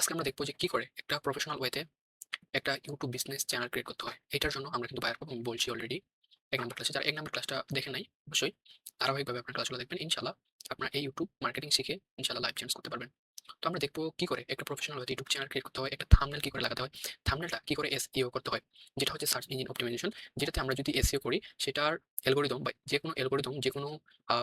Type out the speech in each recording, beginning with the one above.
আজকে আমরা দেখবো যে কি করে একটা প্রফেশনাল ওয়েতে একটা ইউটিউব বিজনেস চ্যানেল ক্রিয়েট করতে হয়। এটার জন্য আমরা কিন্তু বাইরে আমি বলছি অলরেডি ১ নাম্বার ক্লাসে। যারা ১ নাম্বার ক্লাসটা দেখেন নাই, অবশ্যই ধারাবাহিকভাবে আপনার ক্লাসগুলো দেখবেন। ইনশাআল্লাহ আপনার এই ইউটিউব মার্কেটিং শিখে ইনশাআল্লাহ লাইফ চেঞ্জ করতে পারবেন। তো আমরা দেখবো কি করে একটা প্রফেশনাল ওয়েতে ইউটিউব চ্যানেল ক্রিয়েট করতে হয়, একটা থাম্বনেল কি করে লাগাতে হয়, থাম্বনেলটা কি করে এসইও করতে হয়, যেটা হচ্ছে সার্চ ইঞ্জিন অপটিমাইজেশন। যেটাতে আমরা যদি এসইও করি সেটার অ্যালগরিদম বা যেকোনো অ্যালগরিদম, যেকোনো আ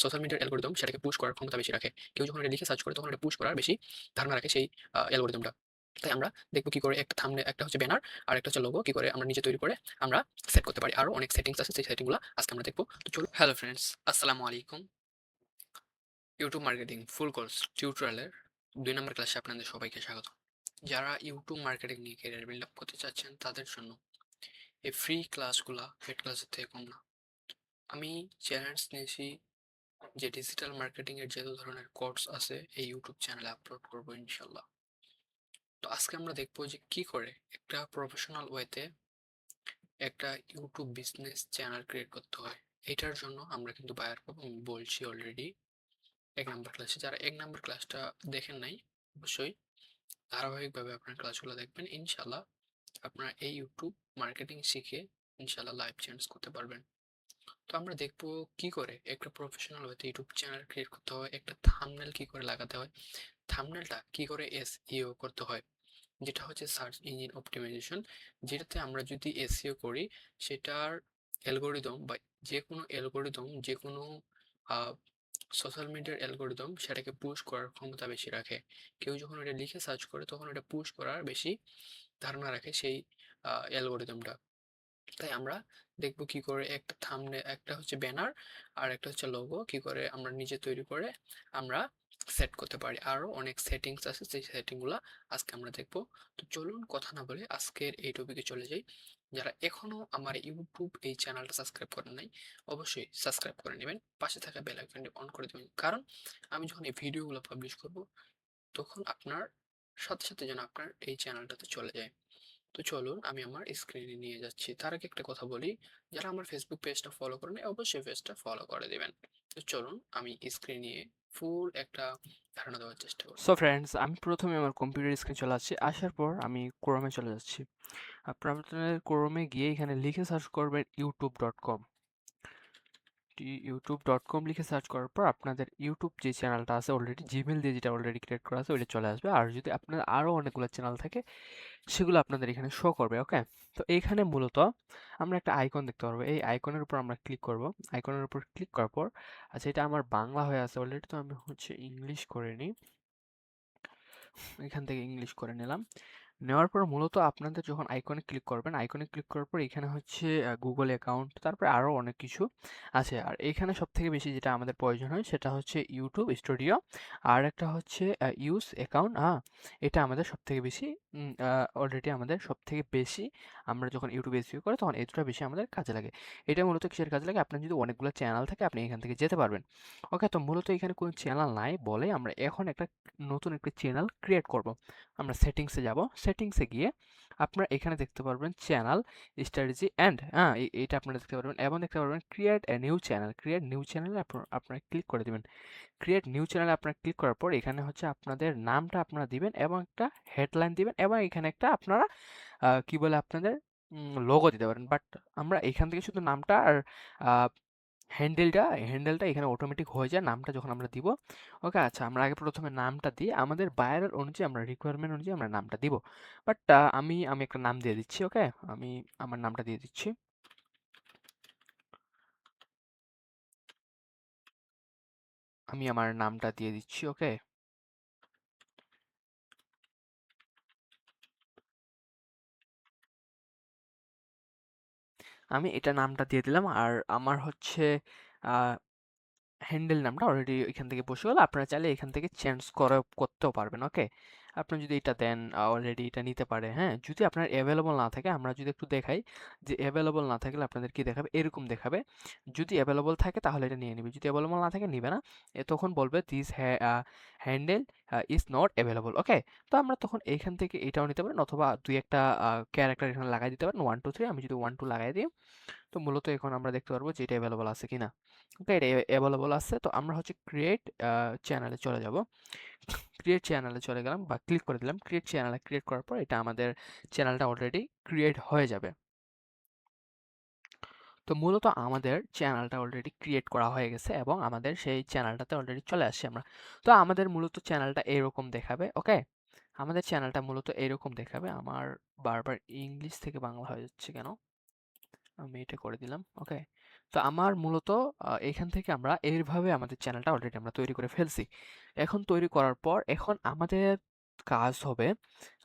সোশ্যাল মিডিয়ার অ্যালগরিদম সেটাকে পুশ করার ক্ষমতা বেশি রাখে। কেউ যখন এটা লিখে সার্চ করে তখন এটা পুশ করার বেশি ধারণা রাখে সেই অ্যালগরিদমটা। তাই আমরা দেখবো কি করে একটা থাম্বনেল, একটা হচ্ছে ব্যানার আর একটা হচ্ছে লোগো কি করে আমরা নিজে তৈরি করে আমরা সেট করতে পারি। আরো অনেক সেটিংস আছে, সেই সেটিংগুলো আজকে আমরা দেখবো। তো চলুন। হ্যালো ফ্রেন্ডস, আসসালামু আলাইকুম। ইউটিউব মার্কেটিং ফুল কোর্স টিউটোরিয়ালের ২ নম্বর ক্লাসে আপনাদের সবাইকে স্বাগত। যারা ইউটিউব মার্কেটিং নিয়ে ক্যারিয়ার বিল্ড আপ করতে চাচ্ছেন তাদের জন্য এই ফ্রি ক্লাসগুলা পেড ক্লাসের থেকে কম না। আমি চ্যালেঞ্জ নিয়েছি যে ডিজিটাল মার্কেটিং এর যত ধরনের কোর্স আছে এই ইউটিউব চ্যানেলে আপলোড করবো ইনশাল্লাহ। তো আজকে আমরা দেখবো যে কি করে একটা প্রফেশনাল ওয়েতে একটা ইউটিউব বিজনেস চ্যানেল ক্রিয়েট করতে হয়। এটার জন্য আমরা কিন্তু বায়ার পাবো, আমি বলছি অলরেডি ১ নাম্বার ক্লাসে। যারা ১ নাম্বার ক্লাসটা দেখেন নাই, অবশ্যই ধারাবাহিকভাবে আপনার ক্লাসগুলো দেখবেন। ইনশাল্লাহ আপনারা এই ইউটিউব মার্কেটিং শিখে ইনশাল্লাহ লাইফ চেঞ্জ করতে পারবেন। তো আমরা দেখবো কি করে একটা প্রফেশনাল হতে ইউটিউব চ্যানেল ক্রিয়েট করতে হয়, একটা থাম্বনেল কি করে লাগাতে হয়, থাম্বনেলটা কি করে এসইও করতে হয়, যেটা হচ্ছে সার্চ ইঞ্জিন অপটিমাইজেশন। যেটাতে আমরা যদি এসইও করি সেটার অ্যালগরিদম বা যে কোনো সোশ্যাল মিডিয়ার অ্যালগরিদম সেটাকে পুশ করার ক্ষমতা বেশি রাখে। কেউ যখন এটা লিখে সার্চ করে তখন এটা পুশ করার বেশি ধারণা রাখে সেই অ্যালগরিদমটা। তাই আমরা দেখব কি করে একটা থাম্বনেল, একটা হচ্ছে ব্যানার আর একটা হচ্ছে লোগো কি করে আমরা নিজে তৈরি করে আমরা সেট করতে পারি। আরো অনেক সেটিংস আছে, সেই সেটিংগুলো আজকে আমরা দেখব। তো চলুন কথা না বলে আজকের এই টপিকে চলে যাই। যারা এখনো আমার ইউটিউব এই চ্যানেলটা সাবস্ক্রাইব করেন নাই, অবশ্যই সাবস্ক্রাইব করে নেবেন, পাশে থাকা বেল আইকনটি অন করে দেবেন। কারণ আমি যখন এই ভিডিওগুলো পাবলিশ করব তখন আপনার সাথে সাথে যেন আপনার এই চ্যানেলটাতে চলে যায়। তো চলুন আমি আমার স্ক্রিনে নিয়ে যাচ্ছি। তার আগে একটা কথা বলি, যারা আমার ফেসবুক পেজটা ফলো করেন অবশ্যই পেজটা ফলো করে দিবেন। তো চলুন আমি স্ক্রিন নিয়ে ফুল একটা ধারণা দেওয়ার চেষ্টা করব। সো ফ্রেন্ডস, আমি প্রথমে আমার কম্পিউটার স্ক্রিনে চলে আসছি। আসার পর আমি ক্রোমে চলে যাচ্ছি। আপনাদের ক্রোমে গিয়ে এখানে লিখে সার্চ করবেন youtube.com। youtube.com লিখে সার্চ করার পর আপনাদের ইউটিউব যে চ্যানেলটা আছে অলরেডি জিমেল দিয়ে যেটা অলরেডি ক্রিয়েট করা আছে ওইটা চলে আসবে। আর যদি আপনার আরও অনেকগুলো চ্যানেল থাকে সেগুলো আপনাদের এখানে শো করবে। ওকে, তো এইখানে মূলত আমরা একটা আইকন দেখতে পারবো। এই আইকনের উপর আমরা ক্লিক করব। আইকনের উপর ক্লিক করার পর আচ্ছা, এটা আমার বাংলা হয়ে আছে অলরেডি, তো আমি হচ্ছে ইংলিশ করে নিই। এখান থেকে ইংলিশ করে নিলাম। নেওয়ার পর মূলত আপনাদের যখন আইকনে ক্লিক করবেন, আইকনে ক্লিক করার পর এখানে হচ্ছে গুগল অ্যাকাউন্ট, তারপরে আরও অনেক কিছু আছে। আর এখানে সবথেকে বেশি যেটা আমাদের প্রয়োজন হয় সেটা হচ্ছে ইউটিউব স্টুডিও, আর একটা হচ্ছে ইউজ অ্যাকাউন্ট। এটা আমাদের সবথেকে বেশি অলরেডি আমাদের সবথেকে বেশি আমরা যখন ইউটিউব এসইও করে তখন এই দুটো বেশি আমাদের কাজে লাগে। এটা মূলত কিসের কাজে লাগে? আপনার যদি অনেকগুলো চ্যানেল থাকে আপনি এখান থেকে যেতে পারবেন। ওকে, তো মূলত এখানে কোনো চ্যানেল নাই বলে আমরা এখন একটা নতুন একটা চ্যানেল ক্রিয়েট করব। আমরা সেটিংসে যাব। সেটিংসে গিয়ে আপনারা এখানে দেখতে পারবেন চ্যানেল স্ট্র্যাটেজি অ্যান্ড এইটা আপনারা দেখতে পারবেন এবং দেখতে পারবেন create a new channel. Create new চ্যানেলে আপনারা ক্লিক করে দিবেন। ক্রিয়েট নিউ চ্যানেলে আপনারা ক্লিক করার পর এখানে হচ্ছে আপনাদের নামটা আপনারা দিবেন এবং একটা হেডলাইন দিবেন এবং এখানে একটা আপনারা কি বলে আপনাদের লোগো দিতে পারেন। বাট আমরা এখান থেকে শুধু নামটা আর হ্যান্ডেলটা এখানে অটোমেটিক হয়ে যায় নামটা যখন আমরা দিব। ওকে, আচ্ছা, আমরা আগে প্রথমে নামটা দিই, আমাদের বায়ারের অনুযায়ী আমরা রিকোয়ারমেন্ট অনুযায়ী আমরা নামটা দিব। বাট আমি আমি একটা নাম দিয়ে দিচ্ছি। ওকে, আমি আমার নামটা দিয়ে দিচ্ছি। আমি আমার নামটা দিয়ে দিচ্ছি। ওকে, আমি এটা নামটা দিয়ে দিলাম। আর আমার হচ্ছে হ্যান্ডেল নামটা অলরেডি এখান থেকে বসে গেল। আপনারা চাইলে এখান থেকে চেঞ্জ করতেও পারবেন। ওকে, আপনি যদি এটা দেন অলরেডি এটা নিতে পারে। হ্যাঁ, যদি আপনার অ্যাভেলেবল না থাকে, আমরা যদি একটু দেখাই যে অ্যাভেলেবল না থাকলে আপনাদের কি দেখাবে, এরকম দেখাবে। যদি অ্যাভেলেবল থাকে তাহলে এটা নিয়ে নিবে, যদি অ্যাভেলেবল না থাকে নিবে না। তখন বলবে this handle is not available. Okay, তো আমরা তখন এইখান থেকে এটাও নিতে পারেন অথবা দুই একটা ক্যারেক্টার এখানে লাগাই দিতে পারেন, 1 2 3। আমি যদি 1 2 লাগাই দিই তো মূলত এখন আমরা দেখতে পারবো যে এটা অ্যাভেলেবল আছে কিনা। ওকে, এটা অ্যাভেলেবল আছে। তো আমরা হচ্ছে ক্রিয়েট চ্যানেলে চলে যাব। ক্রিয়েট চ্যানেলে চলে গেলাম বা ক্লিক করে দিলাম। ক্রিয়েট চ্যানেলে ক্রিয়েট করার পর এটা আমাদের চ্যানেলটা অলরেডি ক্রিয়েট হয়ে যাবে। তো মূলত আমাদের চ্যানেলটা অলরেডি ক্রিয়েট করা হয়ে গেছে এবং আমাদের সেই চ্যানেলটাতে অলরেডি চলে আসছি আমরা। তো আমাদের মূলত চ্যানেলটা এরকম দেখাবে। ওকে, আমাদের চ্যানেলটা মূলত এরকম দেখাবে। আমার বারবার ইংলিশ থেকে বাংলা হয়ে যাচ্ছে কেন? আমি এটা করে দিলাম। ওকে, তো আমার মূলত এখান থেকে আমরা এইভাবে আমাদের চ্যানেলটা অলরেডি আমরা তৈরি করে ফেলছি। এখন তৈরি করার পর এখন আমাদের কাজ হবে,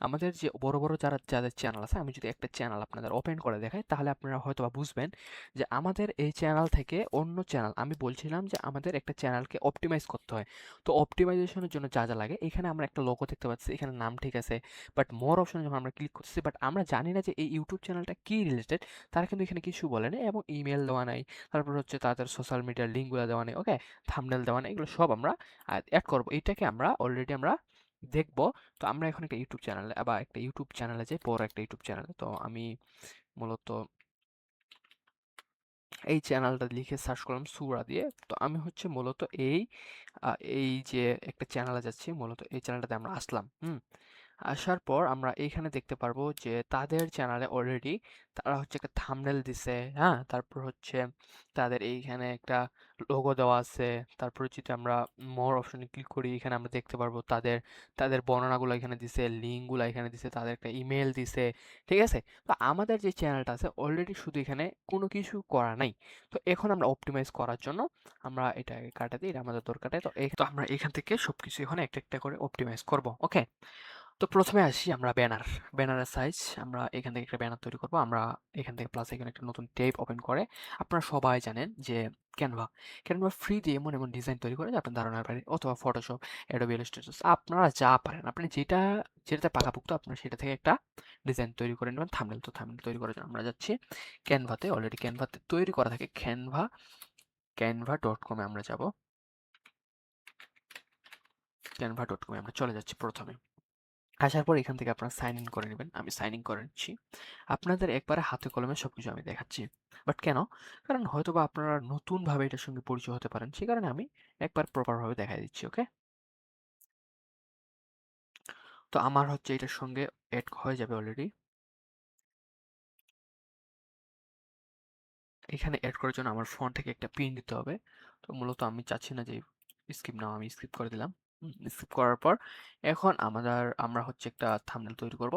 আমাদের যে বড় বড় যাদের চ্যানেল আছে, আমি যদি একটা চ্যানেল আপনাদের ওপেন করে দেখাই তাহলে আপনারা হয়তো বা বুঝবেন যে আমাদের এই চ্যানেল থেকে অন্য চ্যানেল, আমি বলছিলাম যে আমাদের একটা চ্যানেলকে অপটিমাইজ করতে হয়। তো অপটিমাইজেশনের জন্য যা যা লাগে, এখানে আমরা একটা লোগো দেখতে পাচ্ছি, এখানে নাম ঠিক আছে, বাট মোর অপশনে যখন আমরা ক্লিক করতেছি, বাট আমরা জানি না যে এই ইউটিউব চ্যানেলটা কি রিলেটেড। তারা কিন্তু এখানে কিছু বলে নাই এবং ইমেল দেওয়া নাই, তারপর হচ্ছে তাদের সোশ্যাল মিডিয়ার লিঙ্কগুলো দেওয়া নেই। ওকে, থাম্বনেল দেওয়া নেই, এগুলো সব আমরা অ্যাড করব। এইটাকে আমরা অলরেডি আমরা দেখব। তো আমরা এখন একটা ইউটিউব চ্যানেলে বা একটা ইউটিউব চ্যানেলে যাই, বড় একটা ইউটিউব চ্যানেলে। তো আমি মূলত এই চ্যানেলটা লিখে সার্চ করলাম সুরা দিয়ে। তো আমি হচ্ছে মূলত এই যে একটা চ্যানেলে যাচ্ছি, মূলত এই চ্যানেলটাতে আমরা আসলাম। আসার পর আমরা এইখানে দেখতে পারবো যে তাদের চ্যানেলে অলরেডি তারা হচ্ছে একটা থাম্বনেল দিছে, হ্যাঁ, তারপর হচ্ছে তাদের এইখানে একটা লোগো দেওয়া আছে। তারপর যদি আমরা মোর অপশনে ক্লিক করি, এখানে আমরা দেখতে পারবো তাদের তাদের বর্ণনাগুলো এখানে দিছে, লিঙ্কগুলো এখানে দিছে, তাদের একটা ইমেল দিছে, ঠিক আছে। তো আমাদের যে চ্যানেলটা আছে অলরেডি শুধু এখানে কোনো কিছু করা নাই। তো এখন আমরা অপটিমাইজ করার জন্য আমরা এটাকে কাটা দিই, এটা আমাদের দরকার নেই। তো আমরা এখান থেকে সবকিছু এখন একটা একটা করে অপটিমাইজ করব। ওকে, তো প্রথমে আসি আমরা ব্যানারের সাইজ। আমরা এখান থেকে একটা ব্যানার তৈরি করব। আমরা এখান থেকে প্লাস এখানে একটা নতুন ট্যাব ওপেন করে, আপনারা সবাই জানেন যে ক্যানভা ফ্রি দিয়ে এমন এমন ডিজাইন তৈরি করে যে আপনার ধারণার বাইরে, অথবা ফটোশপ, অ্যাডোবি ইলাস্ট্রেটর, আপনারা যা পারেন, আপনি যেটাতে পাকাপোক্ত আপনারা সেটা থেকে একটা ডিজাইন তৈরি করে নেবেন। থাম্বনেল, তো থাম্বনেল তৈরি করার জন্য আমরা যাচ্ছি ক্যানভাতে। অলরেডি ক্যানভাতে তৈরি করা থাকে, ক্যানভা.com এ আমরা যাব। ক্যানভা.com এ আমরা চলে যাচ্ছি প্রথমে। আসার পর এখান থেকে আপনারা সাইন ইন করে নেবেন। আমি সাইন ইন করে নিচ্ছি। আপনাদের একবারে হাতে কলমে সবকিছু আমি দেখাচ্ছি। বাট কেন? কারণ হয়তোবা আপনারা নতুনভাবে এটার সঙ্গে পরিচয় হতে পারেন। সে কারণে আমি একবার প্রপার ভাবে দেখাই দিচ্ছি। ওকে? তো আমার হচ্ছে এটার সঙ্গে এড হয়ে যাবে অলরেডি। এখানে এড করার জন্য আমার ফোন থেকে একটা পিন দিতে হবে। তো মূলত আমি চাচ্ছি না যে স্কিপ নাও, আমি স্কিপ করে দিলাম। স্কিপ করার পর এখন আমরা হচ্ছে একটা থাম্বনেল তৈরি করব।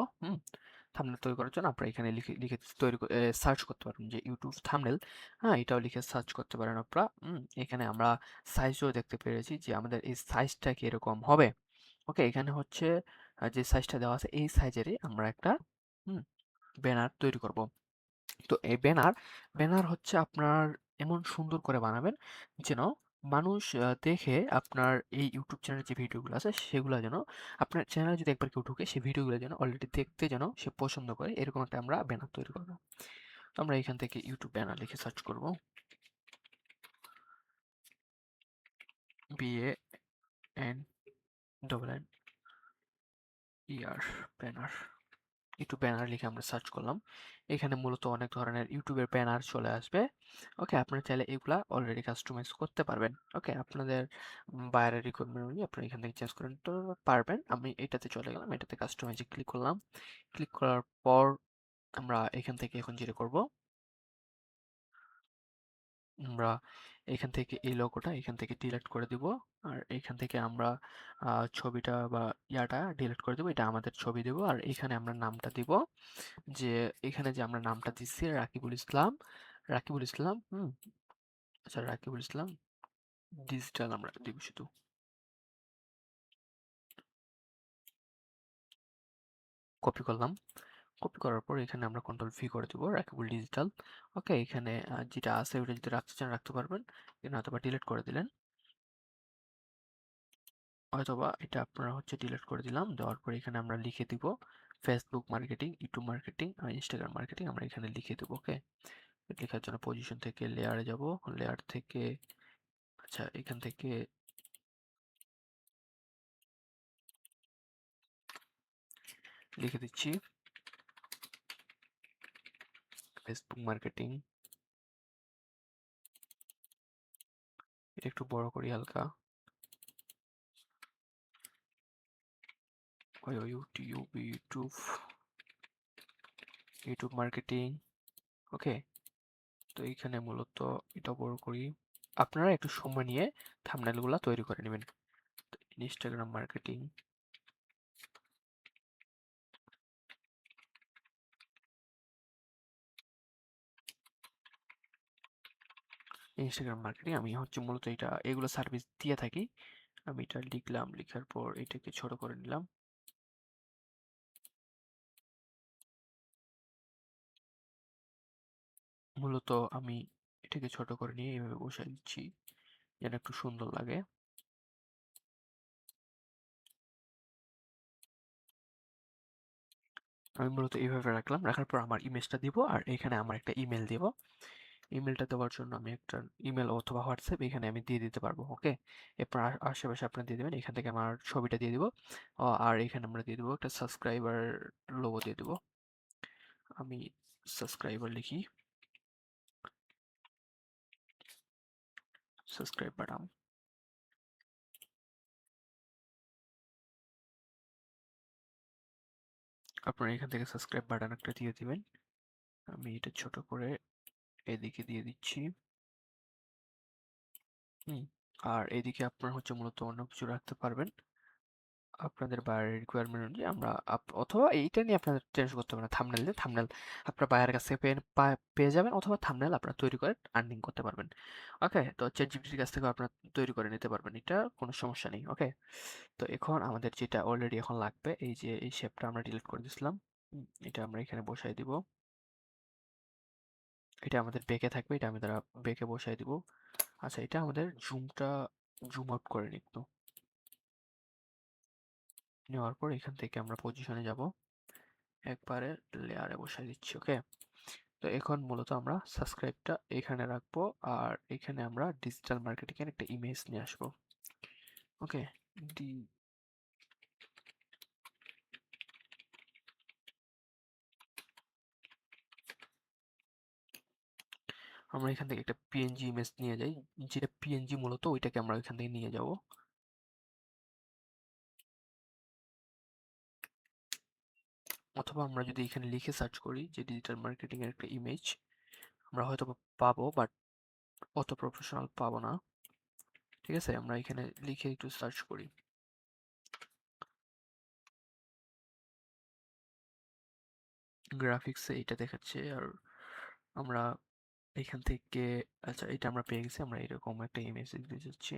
থাম্বনেল তৈরি করার জন্য আপনারা এখানে লিখে লিখে সার্চ করতে পারেন যে ইউটিউব থাম্বনেল। হ্যাঁ, এটাও লিখে সার্চ করতে পারেন আপনারা। এখানে আমরা সাইজও দেখতে পেরেছি যে আমাদের এই সাইজটা কি এরকম হবে। ওকে, এখানে হচ্ছে যে সাইজটা দেওয়া আছে এই সাইজেরই আমরা একটা ব্যানার তৈরি করব। তো এই ব্যানার হচ্ছে আপনার এমন সুন্দর করে বানাবেন যেন মানুষ দেখে আপনার এই ইউটিউব চ্যানেলের যে ভিডিওগুলো আছে সেগুলো যেন, আপনার চ্যানেলে যদি একবার কেউ ঢুকে সেই ভিডিওগুলো যেন অলরেডি দেখতে যেন সে পছন্দ করে, এরকম একটা আমরা ব্যানার তৈরি করব। তো আমরা এখান থেকে ইউটিউব ব্যানার লিখে সার্চ করব, BANNER, ব্যানার। ইউটিউব ব্যানার লিখে আমরা সার্চ করলাম। এখানে মূলত অনেক ধরনের ইউটিউবের ব্যানার চলে আসবে। ওকে, আপনারা চাইলে এগুলা অলরেডি কাস্টমাইজ করতে পারবেন। ওকে, আপনাদের বায়ারের রিকোয়ারমেন্ট অনুযায়ী আপনারা এখান থেকে চেঞ্জ করে নিতে পারবেন। আমি এটাতে চলে গেলাম, এটাতে কাস্টমাইজে ক্লিক করলাম। ক্লিক করার পর আমরা এখান থেকে এখন যেটা করব, আমরা এখান থেকে এই লোগোটা এখান থেকে ডিলিট করে দিব। আর এখান থেকে আমরা ছবিটা বা ইয়াটা ডিলিট করে দেবো। এটা আমাদের ছবি দেব। আর এখানে আমরা নামটা দিব, যে এখানে যে আমরা নামটা দিচ্ছি রাকিবুল ইসলাম, রাকিবুল ইসলাম। আচ্ছা, রাকিবুল ইসলাম ডিজিটাল আমরা দিব শুধু। কপি করলাম। কপি করার পর এখানে আমরা কন্ট্রোল ভি করে দিব, রাকিবুল ডিজিটাল। ওকে, এখানে যেটা আছে ওটা যদি রাখতে চান রাখতে পারবেন, এখানে অথবা ডিলিট করে দিলেন, অথবা এটা আপনারা হচ্ছে ডিলিট করে দিলাম। দেওয়ার পর এখানে আমরা লিখে দিব ফেসবুক মার্কেটিং, ইউটিউব মার্কেটিং আর ইনস্টাগ্রাম মার্কেটিং, আমরা এখানে লিখে দেবো। ওকে, লেখার জন্য পজিশন থেকে লেয়ারে যাব, লেয়ার থেকে আচ্ছা এখান থেকে লিখে দিচ্ছি ফেসবুক মার্কেটিং, একটু বড় করি হালকা। YouTube marketing. ওকে, তো এইখানে মূলত এটা বড় করি। আপনারা একটু সময় নিয়ে থাম্বনেলগুলো তৈরি করে নেবেন। ইনস্টাগ্রাম মার্কেটিং, আমি হচ্ছে মূলত এগুলো সার্ভিস দিয়ে থাকি। আমি এটা লিখলাম, লিখার পর এটাকে ছোট করে নিলাম। মূলত আমি এটাকে ছোট করে নিয়ে এইভাবে বসাই দিচ্ছি যেন একটু সুন্দর লাগে। আমি মূলত এইভাবে রাখলাম, রাখার পর আমার ইমেজটা দিব আর এখানে আমার একটা ইমেল দিব। ইমেলটা দেওয়ার জন্য আমি একটা ইমেল অথবা হোয়াটসঅ্যাপ এখানে আমি দিয়ে দিতে পারবো। ওকে, এরপর আশেপাশে আপনারা দিয়ে দেবেন, এখান থেকে আমার ছবিটা দিয়ে দিব। আর এখানে আমরা দিয়ে দেবো একটা সাবস্ক্রাইবার লোগো দিয়ে দেবো। আমি সাবস্ক্রাইবার লিখি, সাবস্ক্রাইব বাটন। আপনারা এখান থেকে সাবস্ক্রাইব বাটন একটা দিয়ে দিবেন। আমি এটা ছোট করে এদিকে দিয়ে দিচ্ছি। হুম, আর এদিকে আপনারা হচ্ছে মূলত অন্য কিছু রাখতে পারবেন আপনাদের বায়ারের রিকোয়ারমেন্ট অনুযায়ী। আমরা অথবা এইটা নিয়ে আপনাদের টেনশন করতে হবে না। থাম্বনেল আপনার বায়ারের কাছ থেকে পেয়ে যাবেন, অথবা থাম্বনেল আপনারা তৈরি করে আর্নিং করতে পারবেন। ওকে, তো চ্যাট জিপিটির কাছ থেকে আপনারা তৈরি করে নিতে পারবেন, এটা কোনো সমস্যা নেই। ওকে, তো এখন আমাদের যেটা অলরেডি এখন লাগবে, এই যে এই শেপটা আমরা ডিলিট করে দিয়েছিলাম, এটা আমরা এখানে বসাই দিব। এটা আমাদের বেঁকে থাকবে, এটা আমরা বেঁকে বসাই দিব। আচ্ছা, এটা আমাদের জুম আউট করে নিই একটু। নেওয়ার পর এখান থেকে আমরা পজিশনে যাব, একবারে লেয়ারে বসাই দিচ্ছি। ওকে, তো এখন মূলত আমরা সাবস্ক্রাইবটা এখানে রাখবো আর এখানে আমরা ডিজিটাল মার্কেটিং এর একটা ইমেজ নিয়ে আসবো। ওকে, ডি আমরা এখান থেকে একটা পিএনজি ইমেজ নিয়ে যাই, যেটা পিএনজি মূলত ওইটাকে আমরা এখান থেকে নিয়ে যাব। অথবা আমরা যদি এখানে লিখে সার্চ করি যে ডিজিটাল মার্কেটিং এর একটা ইমেজ, আমরা হয়তো পাবো, বাট অত প্রফেশনাল পাবো না। ঠিক আছে, আমরা এখানে লিখে একটু সার্চ করি। গ্রাফিক্সে এটা দেখাচ্ছে, আর আমরা এখান থেকে, আচ্ছা এটা আমরা পেয়ে গেছি, আমরা এরকম একটা ইমেজ দিতে যাচ্ছি।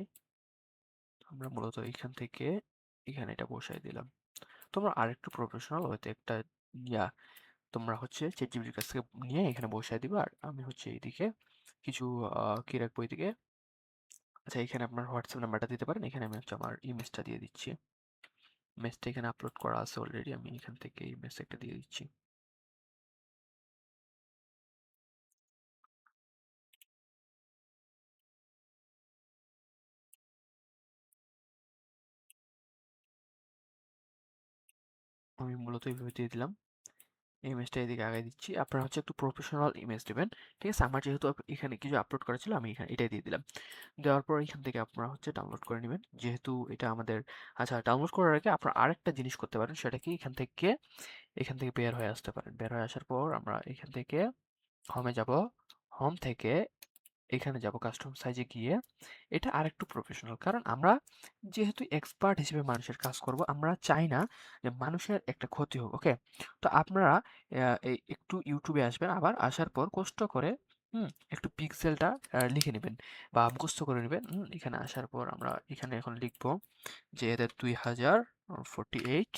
আমরা মূলত এখান থেকে এখানে এটা বসাই দিলাম। তোমরা আরেকটু প্রফেশনাল হয়তো একটা ইয়া তোমরা হচ্ছে চ্যাটজিপিটির কাছ থেকে নিয়ে এখানে বসাই দিবা। আর আমি হচ্ছে এইদিকে কিছু কি রাখবো এইদিকে। আচ্ছা, এখানে আপনার হোয়াটসঅ্যাপ নাম্বারটা দিতে পারেন, এখানে আমি হচ্ছে আমার ইমেজটা দিয়ে দিচ্ছি। ইমেজটা এখানে আপলোড করা আছে অলরেডি, আমি এখান থেকে ইমেজ একটা দিয়ে দিচ্ছি। আমি মূলত এইভাবে দিয়ে দিলাম, ইমেজটা এদিকে আগায় দিচ্ছি। আপনারা হচ্ছে একটু প্রফেশনাল ইমেজ দিবেন। ঠিক আছে, আমার যেহেতু এখানে কিছু আপলোড করা ছিল, আমি এখানে এটাই দিয়ে দিলাম। দেওয়ার পর এখান থেকে আপনারা হচ্ছে ডাউনলোড করে নেবেন, যেহেতু এটা আমাদের। আচ্ছা, ডাউনলোড করার আগে আপনারা আরেকটা জিনিস করতে পারেন, সেটা কি এখান থেকে বের হয়ে আসতে পারেন। বের হয়ে আসার পর আমরা এখান থেকে হোমে যাব, হোম থেকে এখানে যাব কাস্টম সাইজে গিয়ে। এটা আরেকটু প্রফেশনাল, কারণ আমরা যেহেতু এক্সপার্ট হিসেবে মানুষের কাজ করব, আমরা চাই না যে মানুষের একটা ক্ষতি হোক। ওকে, তো আপনারা এই একটু ইউটিউবে আসবেন, আবার আসার পর কষ্ট করে একটু পিক্সেলটা লিখে নেবেন বা মুখস্থ করে নেবেন। এখানে আসার পর আমরা এখানে এখন লিখবো যে এদের 2048।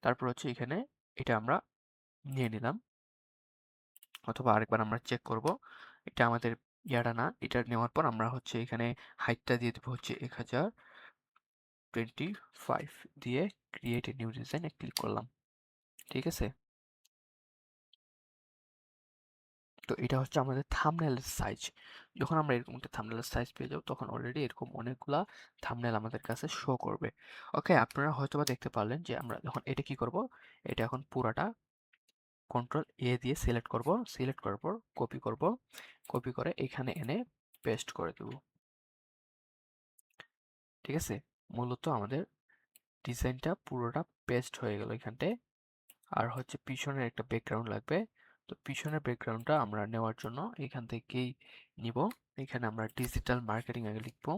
তারপর হচ্ছে এখানে এটা আমরা নিয়ে নিলাম, অথবা আরেকবার আমরা চেক করব এটা আমাদের ইয়াটা না। এটা নেওয়ার পর আমরা হচ্ছে এখানে হাইটটা দিয়ে দেবো হচ্ছে 1025 দিয়ে create a new design click করলাম। ঠিক আছে, তো এটা হচ্ছে আমাদের থাম্বনেলের সাইজ। যখন আমরা এরকম একটা থাম্বনেলের সাইজ পেয়ে যাবো, তখন অলরেডি এরকম অনেকগুলা থাম্বনেল আমাদের কাছে শো করবে। ওকে, আপনারা হয়তোবা দেখতে পারলেন যে আমরা যখন এটা কি করব, এটা এখন পুরাটা কন্ট্রোল এ দিয়ে সিলেক্ট করব। সিলেক্ট করার পর কপি করব, কপি করে এখানে এনে পেস্ট করে দেব। ঠিক আছে? মূলত আমাদের ডিজাইনটা পুরোটা পেস্ট হয়ে গেল এখানটায়। আর হচ্ছে পিছনের একটা ব্যাকগ্রাউন্ড লাগবে। তো পিছনের ব্যাকগ্রাউন্ডটা আমরা নেওয়ার জন্য এখান থেকেই নিব। এখানে আমরা ডিজিটাল মার্কেটিং আগে লিখবো।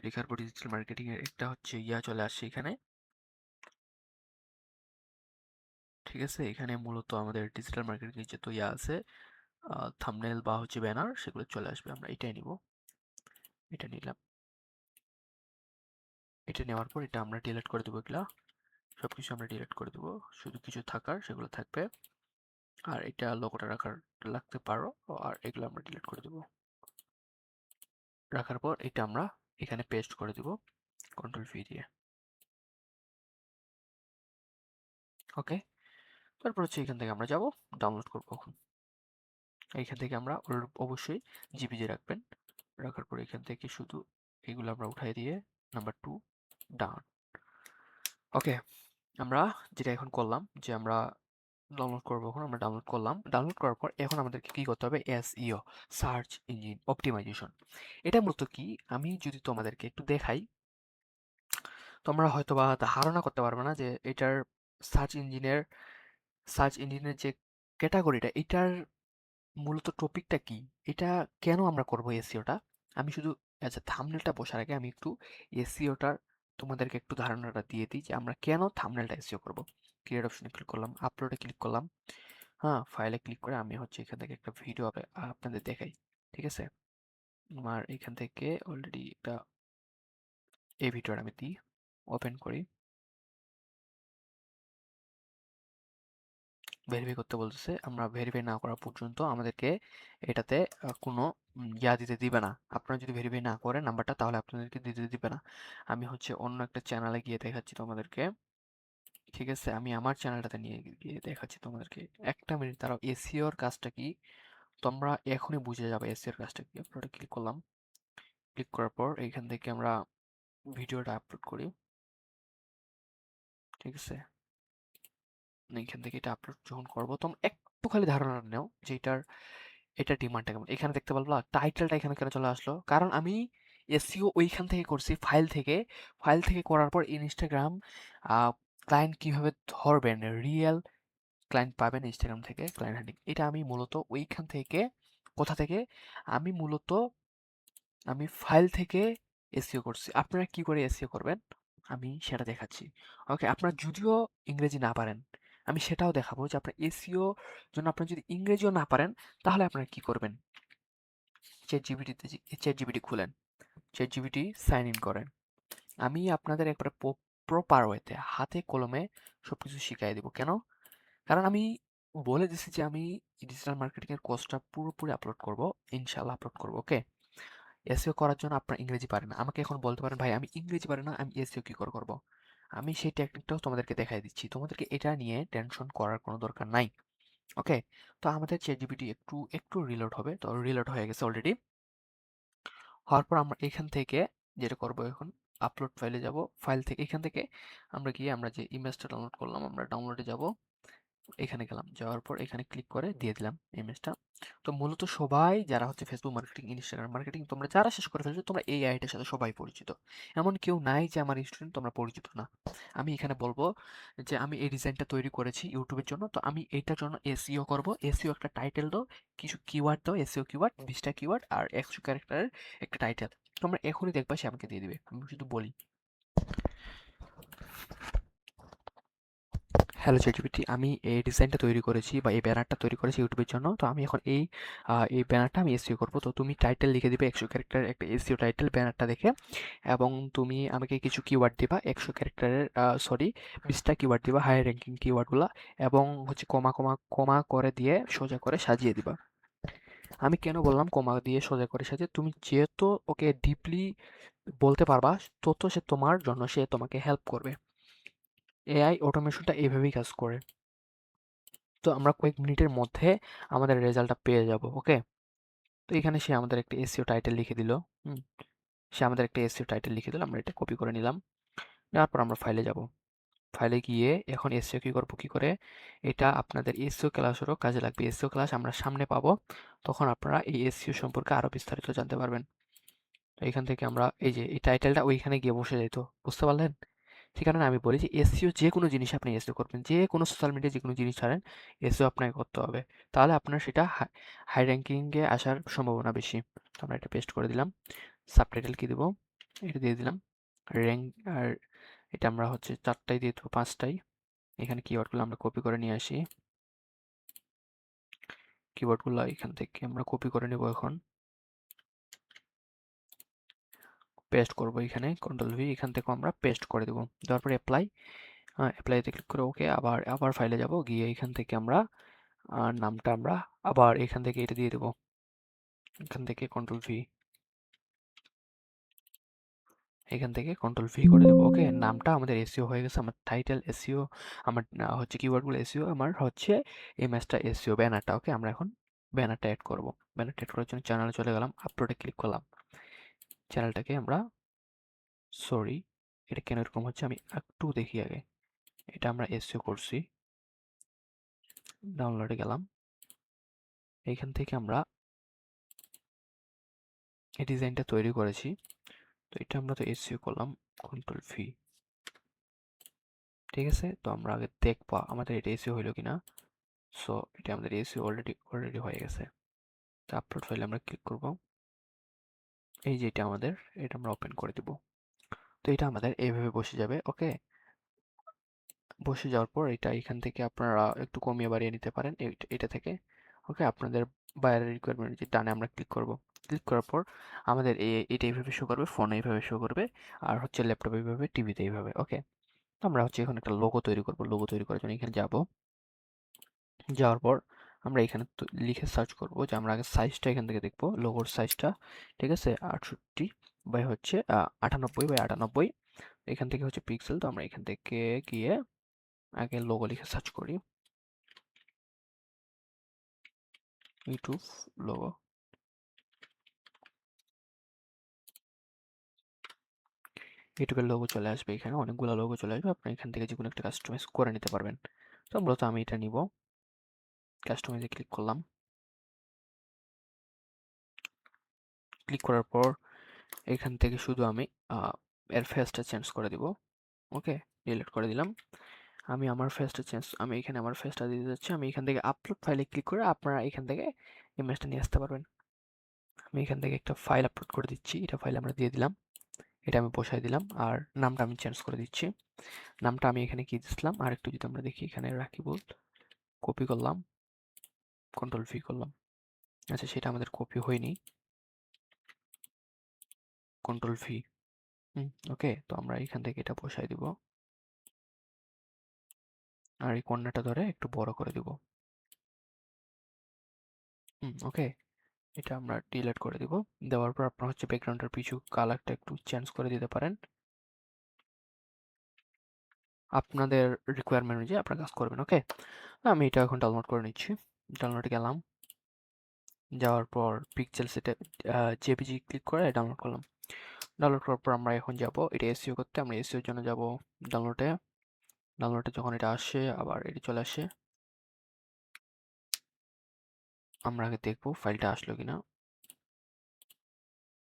লেখার পর ডিজিটাল মার্কেটিং এর একটা হচ্ছে চলে আসছে এখানে। ঠিক আছে? এখানে মূলত আমাদের ডিজিটাল মার্কেটিং এর যত আছে থাম্বনেল বা হচ্ছে ব্যানার সেগুলো চলে আসবে। আমরা এটাই নিব। এটা নিলাম। এটা নেওয়ার পর এটা আমরা ডিলিট করে দেবো এগুলা। সবকিছু আমরা ডিলিট করে দেবো। শুধু কিছু থাকার সেগুলো থাকবে। আর এটা লোগোটা রাখতে পারো। আর এগুলো আমরা ডিলিট করে দেবো। রাখার পর এটা আমরা এখানে পেস্ট করে দেবো কন্ট্রোল ভি দিয়ে। ওকে? তারপর হচ্ছে এখান থেকে আমরা যাব ডাউনলোড করব এখন। এইখান থেকে আমরা অবশ্যই জিপিজি রাখবেন। রাখার পর এখান থেকে শুধু এগুলো আমরা উঠাই দিয়ে নাম্বার 2 ডাউন। ওকে, আমরা যেটা এখন করলাম যে আমরা ডাউনলোড করবো, এখন আমরা ডাউনলোড করলাম। ডাউনলোড করার পর এখন আমাদেরকে কি করতে হবে? SEO, search engine optimization. এটা মূলত কি আমি যদি তোমাদেরকে একটু দেখাই, তোমরা হয়তোবা ধারণা করতে পারবে না যে এটার সার্চ ইঞ্জিনের সার্চ ইঞ্জিনের যে ক্যাটাগরিটা, এটার মূলত টপিকটা কি, এটা কেন আমরা করব এসইওটা। আমি শুধু আচ্ছা থাম্বনেলটা বসার আগে আমি একটু এসইওটার তোমাদেরকে একটু ধারণাটা দিয়ে দিই যে আমরা কেন থাম্বনেলটা এসইও করব। ক্রিয়েট অপশনে ক্লিক করলাম, আপলোডে ক্লিক করলাম। হ্যাঁ, ফাইলে ক্লিক করে আমি হচ্ছে এখান থেকে একটা ভিডিও আপনাদের দেখাই। ঠিক আছে? আমার এখান থেকে অলরেডি একটা এই ভিডিওটা আমি দিই, ওপেন করি। ভেরিফাই করতে বলতেছে। আমরা ভেরিফাই না করা পর্যন্ত আমাদেরকে এটাতে কোনো দিতে দিবে না। আপনারা যদি ভেরিফাই না করেন নাম্বারটা, তাহলে আপনাদেরকে দিতে দিবে না। আমি হচ্ছে অন্য একটা চ্যানেলে গিয়ে দেখাচ্ছি তোমাদেরকে। ঠিক আছে? আমি আমার চ্যানেলটাতে নিয়ে গিয়ে দেখাচ্ছি তোমাদেরকে। একটা মিনিট দাঁড়াও। এসইওর কাজটা কি তোমরা এখনই বুঝে যাবে। এসইওর কাজটা কি। আপলোডে ক্লিক করলাম। ক্লিক করার পর এইখান থেকে আমরা ভিডিওটা আপলোড করি। ঠিক আছে? এইখান থেকে এটা আপলোড যখন করবো তোমরা একটু খালি ধারণা নাও যে এটা ডিমান্ডটা কেমন। এখানে দেখতে পারলা টাইটেলটা এখানে কেন চলে আসলো? কারণ আমি এসইও ওইখান থেকে করছি, ফাইল থেকে করার পর ইনস্টাগ্রাম ক্লায়েন্ট কিভাবে ধরবেন, রিয়েল ক্লায়েন্ট পাবেন ইনস্টাগ্রাম থেকে, ক্লায়েন্ট হান্টিং, এটা আমি মূলত ওইখান থেকে, কোথা থেকে, আমি মূলত আমি ফাইল থেকে এসইও করছি। আপনারা কি করে এসইও করবেন আমি সেটা দেখাচ্ছি। ওকে, আপনারা যদিও ইংরেজি না পারেন আমি সেটাও দেখাবো যে আপনার এসইও জন্য আপনারা যদি ইংরেজিও না পারেন তাহলে আপনারা কি করবেন। চ্যাট জিপিটি খুলেন, চ্যাট জিপিটি সাইন ইন করেন। আমি আপনাদের একবারে প্রপার ওয়েতে হাতে কলমে সবকিছু শিখাই দিব। কেন? কারণ আমি বলে দিছি যে আমি ডিজিটাল মার্কেটিং এর কোর্সটা পুরোপুরি আপলোড করব, ইনশাল্লাহ আপলোড করব। ওকে, এসইও করার জন্য আপনার ইংরেজি পারেন না, আমাকে এখন বলতে পারেন ভাই আমি ইংরেজি পারি না, আমি এসইও কি করে করব। আমি সেই টেকনিকটাও তোমাদেরকে দেখাই দিচ্ছি। তোমাদেরকে এটা নিয়ে টেনশন করার কোনো দরকার নাই। ওকে, তো আমাদের চ্যাট জিপিটি একটু একটু রিলোড হবে। তো রিলোড হয়ে গেছে অলরেডি। হওয়ার পর আমরা এখান থেকে যেটা করব এখন, আপলোড ফাইলে যাব। ফাইল থেকে এখান থেকে আমরা গিয়ে আমরা যে ইমেজটা ডাউনলোড করলাম আমরা ডাউনলোডে যাব। এখানে গেলাম, যাওয়ার পর এখানে ক্লিক করে দিয়ে দিলাম ইমেজটা। তো মূলত সবাই যারা হচ্ছে ফেসবুক মার্কেটিং, ইনস্টাগ্রাম মার্কেটিং তোমরা যারা শেষ করে ফেলছো, তোমরা এই আইডির সাথে সবাই পরিচিত। এমন কেউ নাই যে আমার স্টুডেন্ট তোমরা পরিচিত না। আমি এখানে বলবো যে আমি এই ডিজাইনটা তৈরি করেছি ইউটিউবের জন্য, তো আমি এইটার জন্য এসইও করব। এসইও একটা টাইটেল দাও, কিছু কিওয়ার্ড দাও, এসইও কিওয়ার্ড 20টা কিওয়ার্ড আর 100 ক্যারেক্টারের একটা টাইটেল। তোমরা এখনই দেখবা সে আমাকে দিয়ে দিবে, আমি শুধু বলি। হ্যালো চ্যাটজিপিটি, আমি এই ডিজাইনটা তৈরি করেছি বা এই ব্যানারটা তৈরি করেছি ইউটিউবের জন্য। তো আমি এখন এই ব্যানারটা আমি এসইও করব। তো তুমি টাইটেল লিখে দিবে 100 ক্যারেক্টারের একটা এসইও টাইটেল ব্যানারটা দেখে, এবং তুমি আমাকে কিছু কিওয়ার্ড দিবা 100 ক্যারেক্টারের, সরি 20টা কিওয়ার্ড দিবা, হাই র্যাঙ্কিং কিওয়ার্ডগুলা, এবং হচ্ছে কমা কমা কমা করে দিয়ে সোজা করে সাজিয়ে দিবা। আমি কেন বললাম কমা দিয়ে সোজা করে সাজিয়ে, তুমি যেহেতু ওকে ডিপলি বলতে পারবা তত সে তোমার জন্য সে তোমাকে হেল্প করবে। এআই অটোমেশনটা এইভাবেই কাজ করে। তো আমরা কয়েক মিনিটের মধ্যে আমাদের রেজাল্টটা পেয়ে যাব। ওকে, তো এখানে সে আমাদের একটা এসইও টাইটেল লিখে দিল। হুম, সে আমাদের একটা এসইও টাইটেল লিখে দিল, আমরা এটা কপি করে নিলাম। নেওয়ার পর আমরা ফাইলে যাব। ফাইলে গিয়ে এখন এসইও কি করে এটা আপনাদের এসইও ক্লাসেরও কাজে লাগবে। এসইও ক্লাস আমরা সামনে পাবো, তখন আপনারা এই এসইও সম্পর্কে আরো বিস্তারিত জানতে পারবেন। তো এখান থেকে আমরা এই যে এই টাইটেলটা ওইখানে গিয়ে বসে যেত, বুঝতে পারলেন? সে কারণে আমি বলি যে এসইও যে কোনো জিনিস আপনি এসইও করবেন, যে কোনো সোশ্যাল মিডিয়ায় যে কোনো জিনিস ছাড়েন এসইও আপনাকে করতে হবে, তাহলে আপনার সেটা হাই র্যাঙ্কিংয়ে আসার সম্ভাবনা বেশি। তো আমরা এটা পেস্ট করে দিলাম। সাবটাইটেল কি দেবো, এটা দিয়ে দিলাম। র্যাঙ্ক আর এটা আমরা হচ্ছে 4টাই দিয়ে দেবো, 5টাই। এখানে কিওয়ার্ডগুলো আমরা কপি করে নিয়ে আসি। কিওয়ার্ডগুলো এখান থেকে আমরা কপি করে নেব, এখন পেস্ট করব এখানে, কন্ট্রোল ভি, এখান থেকে আমরা পেস্ট করে দেবো। দেওয়ার পরে অ্যাপ্লাইতে ক্লিক করে ওকে, আবার ফাইলে যাব, গিয়ে এখান থেকে আমরা নামটা আমরা আবার এখান থেকে এটা দিয়ে দেবো, এখান থেকে কন্ট্রোল ভি, এখান থেকে কন্ট্রোল ভি করে দেবো। ওকে, নামটা আমাদের এসইও হয়ে গেছে, আমার টাইটেল এসইও, আমার হচ্ছে কিওয়ার্ডগুলো এসইও, আমার হচ্ছে ইমেজটা এসইও, ব্যানারটা। ওকে, আমরা এখন ব্যানারটা অ্যাড করব। ব্যানারটা অ্যাড করার জন্য চ্যানেলে চলে গেলাম, আপলোডে ক্লিক করলাম। চ্যানেলটাকে আমরা, সরি এটা কেন এরকম হচ্ছে আমি একটু দেখি আগে। এটা আমরা এসইও করছি, ডাউনলোডে গেলাম, এইখান থেকে আমরা এই ডিজাইনটা তৈরি করেছি। তো এটা আমরা তো এসইও করলাম, কন্ট্রোল ভি, ঠিক আছে। তো আমরা আগে দেখবো আমাদের এটা এসইও হইলো কিনা। সো এটা আমাদের এসইও অলরেডি হয়ে গেছে। তো আপলোড ফাইলে আমরা ক্লিক করব, এই যে এটা আমাদের, এটা আমরা ওপেন করে দিব। তো এটা আমাদের এইভাবে বসে যাবে। ওকে, বসে যাওয়ার পর এটা এখান থেকে আপনারা একটু কমিয়ে বাড়িয়ে নিতে পারেন এটা থেকে। ওকে, আপনাদের বাইরের রিকোয়ারমেন্ট যে ডানে আমরা ক্লিক করব, ক্লিক করার পর আমাদের এটা এইভাবে শো করবে, ফোনে এইভাবে শো করবে, আর হচ্ছে ল্যাপটপে এইভাবে, টিভিতে এইভাবে। ওকে, আমরা হচ্ছে এখন একটা লোগো তৈরি করব। লোগো তৈরি করার জন্য এখানে যাব, যাওয়ার পর আমরা এখানে লিখে সার্চ করব যে আমরা আগে সাইজটা এখান থেকে দেখব, লোগোর সাইজটা, ঠিক আছে, 68 বাই হচ্ছে 98 বাই 98। এখান থেকে হচ্ছে পিক্সেল। তো আমরা এখান থেকে গিয়ে আগে লোগো লিখে সার্চ করি, ইউটিউব লোগো। ইউটিউবের লোগো চলে আসবে, এখানে অনেকগুলো লোগো চলে আসবে, আপনি এখান থেকে যে কোনো একটা কাস্টমাইজ করে নিতে পারবেন। তো মূলত আমি এটা নিব, কাস্টমাইজে ক্লিক করলাম। ক্লিক করার পর এখান থেকে শুধু আমি এর ফেসটা চেঞ্জ করে দিব। ওকে, ডিলিট করে দিলাম। আমি এখানে আমার ফেসটা দিতে যাচ্ছি। আমি এখান থেকে আপলোড ফাইলে ক্লিক করে আপনারা এখান থেকে ইমেজটা নিয়ে আসতে পারবেন। আমি এখান থেকে একটা ফাইল আপলোড করে দিচ্ছি, এটা ফাইল আমরা দিয়ে দিলাম, এটা আমি বসাই দিলাম, আর নামটা আমি চেঞ্জ করে দিচ্ছি। নামটা আমি এখানে কি দিচ্ছিলাম আর একটু যদি আমরা দেখি, এখানে রাকিবুল, কপি করলাম, কন্ট্রোল ভি করলাম। আচ্ছা, সেটা আমাদের কপি হয়নি, কন্ট্রোল ভি। ওকে, তো আমরা এখান থেকে এটা বসাই দিব, আর এই কর্নারটা ধরে একটু বড় করে দিব। ওকে, এটা আমরা ডিলিট করে দিব। দেওয়ার পর আপনার হচ্ছে ব্যাকগ্রাউন্ডের পিছু কালারটা একটু চেঞ্জ করে দিতে পারেন, আপনাদের রিকোয়ারমেন্ট অনুযায়ী আপনারা কাজ করবেন। ওকে, আমি এটা এখন ডাউনলোড করে নিচ্ছি। ডাউনলোডে গেলাম, যাওয়ার পর পিক্সেল সেটে জেপিজি ক্লিক করে ডাউনলোড করলাম। ডাউনলোড করার পর আমরা এখন যাব এটা এসইও করতে, আমরা এসইওর জন্য যাব ডাউনলোডে। ডাউনলোডে যখন এটা আসে আবার এটি চলে আসে, আমরা আগে দেখবো ফাইলটা আসলো কিনা।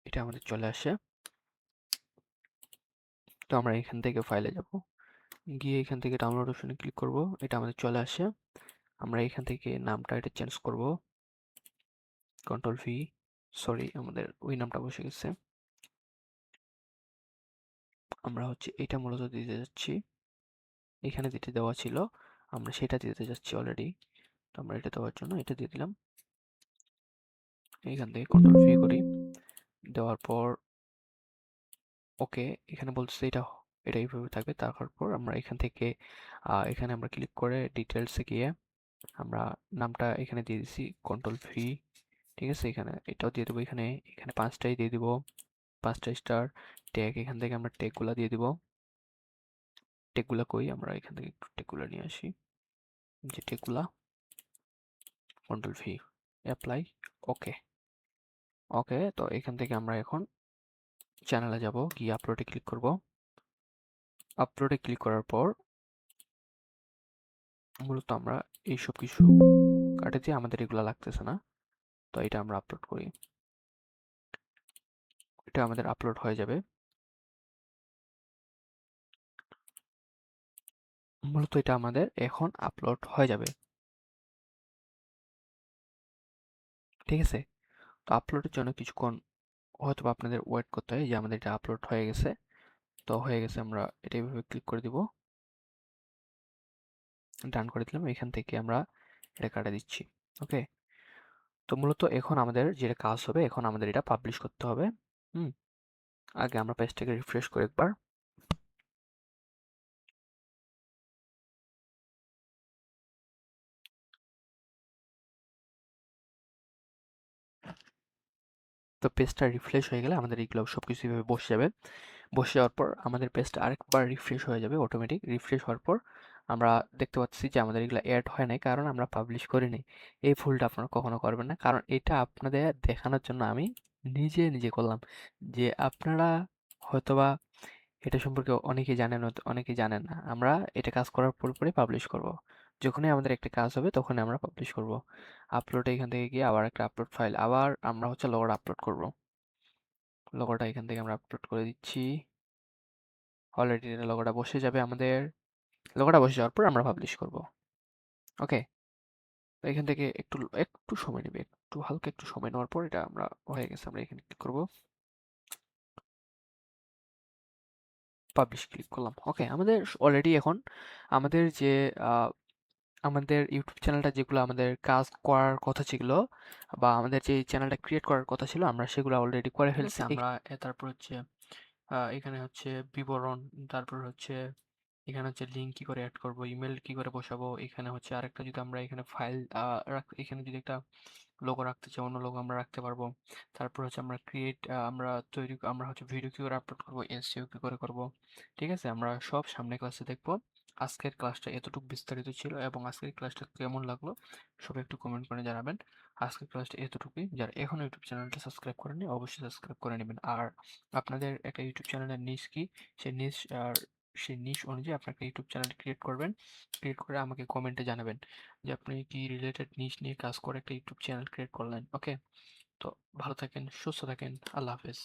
এটা আমাদের চলে আসে। তো আমরা এখান থেকে ফাইলে যাব, গিয়ে এখান থেকে ডাউনলোড অপশনে ক্লিক করব, এটা আমাদের চলে আসে। আমরা এখান থেকে নামটা এটা চেঞ্জ করব, কন্ট্রোল ভি, সরি আমাদের ওই নামটা বসে গেছে। আমরা হচ্ছে এটা মূলত দিতে যাচ্ছি, এখানে যেটা দেওয়া ছিল আমরা সেটা দিতে যাচ্ছি অলরেডি। তো আমরা এটা দেওয়ার জন্য এটা দিয়ে দিলাম, এখান থেকে কন্ট্রোল ভি করি, দেওয়ার পর ওকে, এখানে বলছে এটা এইভাবে থাকবে। তারপর আমরা এখান থেকে এখানে আমরা ক্লিক করে ডিটেলসে গিয়ে আমরা নামটা এখানে দিয়ে দিছি, কন্ট্রোল ভি, ঠিক আছে। এখানে এটাও দিয়ে দেবো, এখানে এখানে 5টাই দিয়ে দিব, 5টা স্টার। ট্যাগ এখান থেকে আমরা ট্যাগগুলা দিয়ে দিব। ট্যাগগুলা কই, আমরা এখান থেকে একটু ট্যাগগুলা নিয়ে আসি, যে ট্যাগগুলা, কন্ট্রোল ভি, অ্যাপ্লাই, ওকে। ওকে, তো এখান থেকে আমরা এখন চ্যানেলে যাব, গিয়ে আপলোডে ক্লিক করব। আপলোডে ক্লিক করার পর মূলত আমরা এইসব কিছু কাটে দিয়ে আমাদের এগুলা লাগতেছে না, তো এটা আমরা আপলোড করি। এটা আমাদের আপলোড হয়ে যাবে। মূলত এটা আমাদের এখন আপলোড হয়ে যাবে, ঠিক আছে? তো আপলোডের জন্য কিছুক্ষণ হয়তো বা আপনাদের ওয়েট করতে হয়, যে আমাদের এটা আপলোড হয়ে গেছে। তো হয়ে গেছে, আমরা এটা এইভাবে ক্লিক করে দিব, ডান করে দিলাম। এখান থেকে আমরা এটা কাটা দিচ্ছি। ওকে, তো মূলত এখন আমাদের যেটা কাজ হবে, এখন আমাদের এটা পাবলিশ করতে হবে। হুম, আগে আমরা পেজটাকে রিফ্রেশ করি একবার। তো পেজটা রিফ্রেশ হয়ে গেলে আমাদের এইগুলো সবকিছু এভাবে বসে যাবে। বসে যাওয়ার পর আমাদের পেজটা আরেকবার রিফ্রেশ হয়ে যাবে অটোমেটিক। রিফ্রেশ হওয়ার পর আমরা দেখতে পাচ্ছি যে আমাদের এগুলো অ্যাড হয় নাই, কারণ আমরা পাবলিশ করিনি। এই ভুলটা আপনারা কখনো করবেন না, কারণ এটা আপনাদের দেখানোর জন্য আমি নিজে নিজে করলাম, যে আপনারা হয়তোবা এটা সম্পর্কে অনেকেই জানেন, হয়তো অনেকেই জানেন না। আমরা এটা কাজ করার পর পরে পাবলিশ করব। যখনই আমাদের একটা কাজ হবে তখনই আমরা পাবলিশ করব। আপলোডে এখান থেকে গিয়ে আবার একটা আপলোড ফাইল, আবার আমরা হচ্ছে লগোটা আপলোড করব। লগোটা এখান থেকে আমরা আপলোড করে দিচ্ছি। অলরেডি লগোটা বসে যাবে আমাদের। লগোটা বসে যাওয়ার পর আমরা পাবলিশ করব। ওকে, তো এখান থেকে একটু একটু সময় নেবে, একটু হালকা একটু সময় নেওয়ার পর এটা আমরা হয়ে গেছে। আমরা এখানে ক্লিক করব, পাবলিশ ক্লিক করলাম। ওকে, আমাদের অলরেডি এখন আমাদের যে আমাদের ইউটিউব চ্যানেলটা, যেগুলো আমাদের কাজ করার কথা ছিল বা আমাদের যে চ্যানেলটা ক্রিয়েট করার কথা ছিল, আমরা সেগুলো অলরেডি করে ঠিক আছে? ফেলছি। আমরা তারপর হচ্ছে এখানে হচ্ছে বিবরণ, তারপর হচ্ছে এখানে হচ্ছে লিঙ্ক কি করে অ্যাড করব, ইমেল কি করে বসাবো, এখানে হচ্ছে আরেকটা যদি আমরা এখানে ফাইল এখানে যদি একটা লোগো রাখতে চাই, অন্য লোগো আমরা রাখতে পারবো। তারপর হচ্ছে আমরা আমরা হচ্ছে ভিডিও কি করে আপলোড করবো, এসইও কি করে করব। ঠিক আছে, আমরা সব সামনে ক্লাসে দেখবো। আজকের ক্লাসটা এতটুকু বিস্তারিত ছিল, এবং আজকের ক্লাসটা কেমন লাগলো সবাই একটু কমেন্ট করে জানাবেন। আজকের ক্লাসটা এতটুকুই। যারা এখনো ইউটিউব চ্যানেলটা সাবস্ক্রাইব করেনি, অবশ্যই সাবস্ক্রাইব করে নেবেন। আর আপনাদের একটা ইউটিউব চ্যানেলের নিশ কি, সেই নিশ সেই নিশ অনুযায়ী আপনার একটা ইউটিউব চ্যানেল ক্রিয়েট করবেন। ক্রিয়েট করে আমাকে কমেন্টে জানাবেন যে আপনি কি রিলেটেড নিশ নিয়ে কাজ করে একটা ইউটিউব চ্যানেল ক্রিয়েট করলেন। ওকে, তো ভালো থাকেন, সুস্থ থাকেন, আল্লাহ হাফেজ।